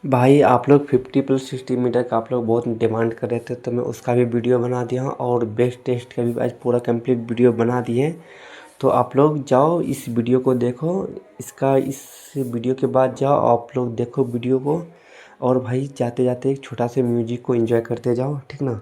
भाई आप लोग 50+60 मीटर का आप लोग बहुत डिमांड कर रहे थे, तो मैं उसका भी वीडियो बना दिया हूँ और बेस्ट टेस्ट का भी आज पूरा कंप्लीट वीडियो बना दिए। तो आप लोग जाओ इस वीडियो को देखो, इस वीडियो के बाद जाओ आप लोग देखो वीडियो को। और भाई जाते जाते एक छोटा सा म्यूजिक को एंजॉय करते जाओ, ठीक ना।